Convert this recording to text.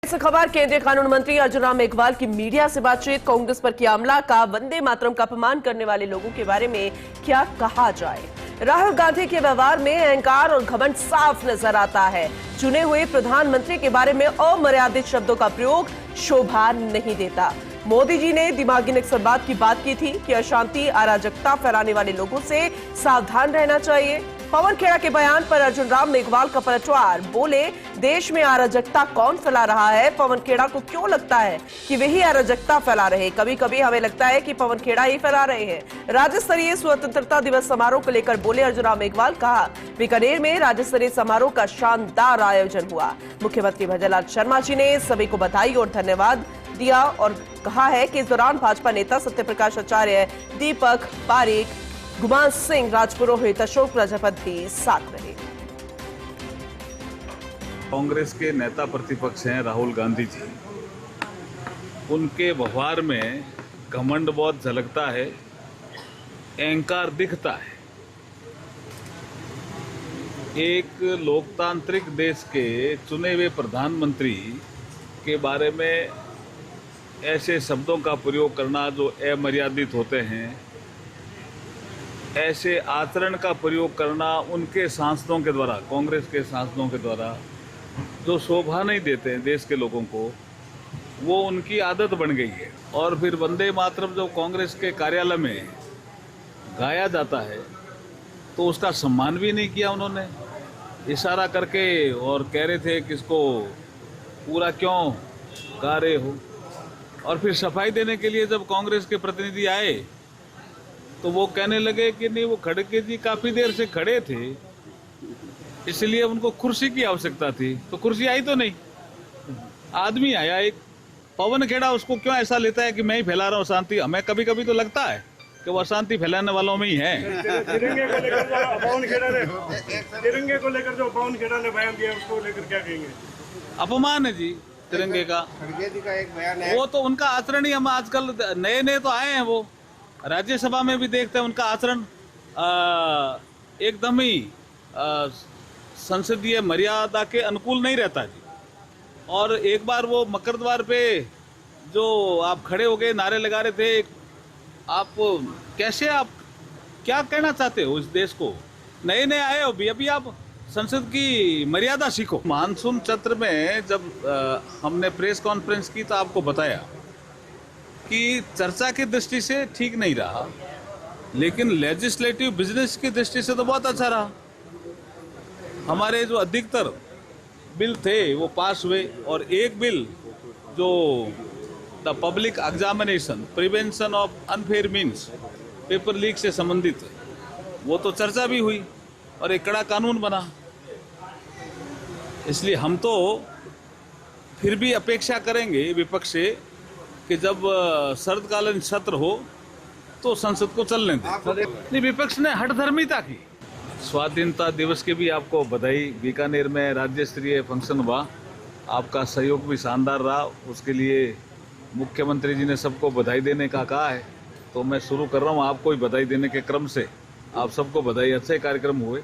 इस खबर केंद्रीय कानून मंत्री अर्जुन राम मेघवाल की मीडिया से बातचीत। कांग्रेस पर किया हमला, कहा वंदे मातरम का अपमान करने वाले लोगों के बारे में क्या कहा जाए। राहुल गांधी के व्यवहार में अहंकार और घमंड साफ नजर आता है। चुने हुए प्रधानमंत्री के बारे में अमर्यादित शब्दों का प्रयोग शोभा नहीं देता। मोदी जी ने दिमागी नक्सलवाद की बात की थी कि अशांति अराजकता फैलाने वाले लोगों से सावधान रहना चाहिए। पवन खेड़ा के बयान पर अर्जुन राम मेघवाल का पलटवार, बोले देश में अराजकता कौन फैला रहा है। पवन खेड़ा को क्यों लगता है कि वही अराजकता फैला रहे। कभी कभी हमें लगता है कि पवन खेड़ा ही फैला रहे हैं। राज्य स्तरीय स्वतंत्रता दिवस समारोह को लेकर बोले अर्जुन राम मेघवाल, कहा बीकानेर में राज्य स्तरीय समारोह का शानदार आयोजन हुआ। मुख्यमंत्री भजनलाल शर्मा जी ने सभी को बधाई और धन्यवाद दिया और कहा है कि इस दौरान भाजपा नेता सत्यप्रकाश आचार्य, दीपक पारेख, गुमान सिंह राजपुरोहित, अशोक प्रजापति भी साथ रहे। कांग्रेस के नेता प्रतिपक्ष हैं राहुल गांधी जी। उनके व्यवहार में घमंड बहुत झलकता है, अहंकार दिखता है। एक लोकतांत्रिक देश के चुने हुए प्रधानमंत्री के बारे में ऐसे शब्दों का प्रयोग करना जो अमर्यादित होते हैं, ऐसे आचरण का प्रयोग करना उनके सांसदों के द्वारा, कांग्रेस के सांसदों के द्वारा जो शोभा नहीं देते हैं देश के लोगों को, वो उनकी आदत बन गई है। और फिर वंदे मातरम जो कांग्रेस के कार्यालय में गाया जाता है तो उसका सम्मान भी नहीं किया उन्होंने, इशारा करके, और कह रहे थे कि इसको पूरा क्यों गा रहे हो। और फिर सफाई देने के लिए जब कांग्रेस के प्रतिनिधि आए तो वो कहने लगे कि नहीं, वो खड़गे जी काफी देर से खड़े थे इसलिए उनको कुर्सी की आवश्यकता थी। तो कुर्सी आई तो नहीं, आदमी आया एक पवन खेड़ा। उसको क्यों ऐसा लेता है कि मैं ही फैला रहा हूँ शांति। हमें कभी कभी तो लगता है कि वो अशांति फैलाने वालों में ही है। तिरंगे को लेकर जो पवन खेड़ा ने बयान दिया, उसको लेकर क्या कहेंगे? अपमान है जी तिरंगे का। खड़गे जी का एक बयान है, वो तो उनका आचरण ही, हम आजकल नए नए तो आए हैं, वो राज्यसभा में भी देखते हैं उनका आचरण एकदम ही संसदीय मर्यादा के अनुकूल नहीं रहता जी। और एक बार वो मकर द्वार पे जो आप खड़े हो गए, नारे लगा रहे थे, आप कैसे, आप क्या कहना चाहते हो इस देश को? नए नए आए हो भी, अभी आप संसद की मर्यादा सीखो। मानसून सत्र में जब हमने प्रेस कॉन्फ्रेंस की तो आपको बताया कि चर्चा की दृष्टि से ठीक नहीं रहा, लेकिन लेजिस्लेटिव बिजनेस की दृष्टि से तो बहुत अच्छा रहा। हमारे जो अधिकतर बिल थे वो पास हुए, और एक बिल जो the public examination prevention of unfair means paper leak से संबंधित, वो तो चर्चा भी हुई और एक कड़ा कानून बना। इसलिए हम तो फिर भी अपेक्षा करेंगे विपक्ष से कि जब शरदकालीन सत्र हो तो संसद को चलने दें। विपक्ष ने हठधर्मिता की। स्वाधीनता दिवस की भी आपको बधाई। बीकानेर में राज्य स्तरीय फंक्शन हुआ, आपका सहयोग भी शानदार रहा। उसके लिए मुख्यमंत्री जी ने सबको बधाई देने का कहा है, तो मैं शुरू कर रहा हूँ आपको ही बधाई देने के क्रम से। आप सबको बधाई, अच्छे कार्यक्रम हुए।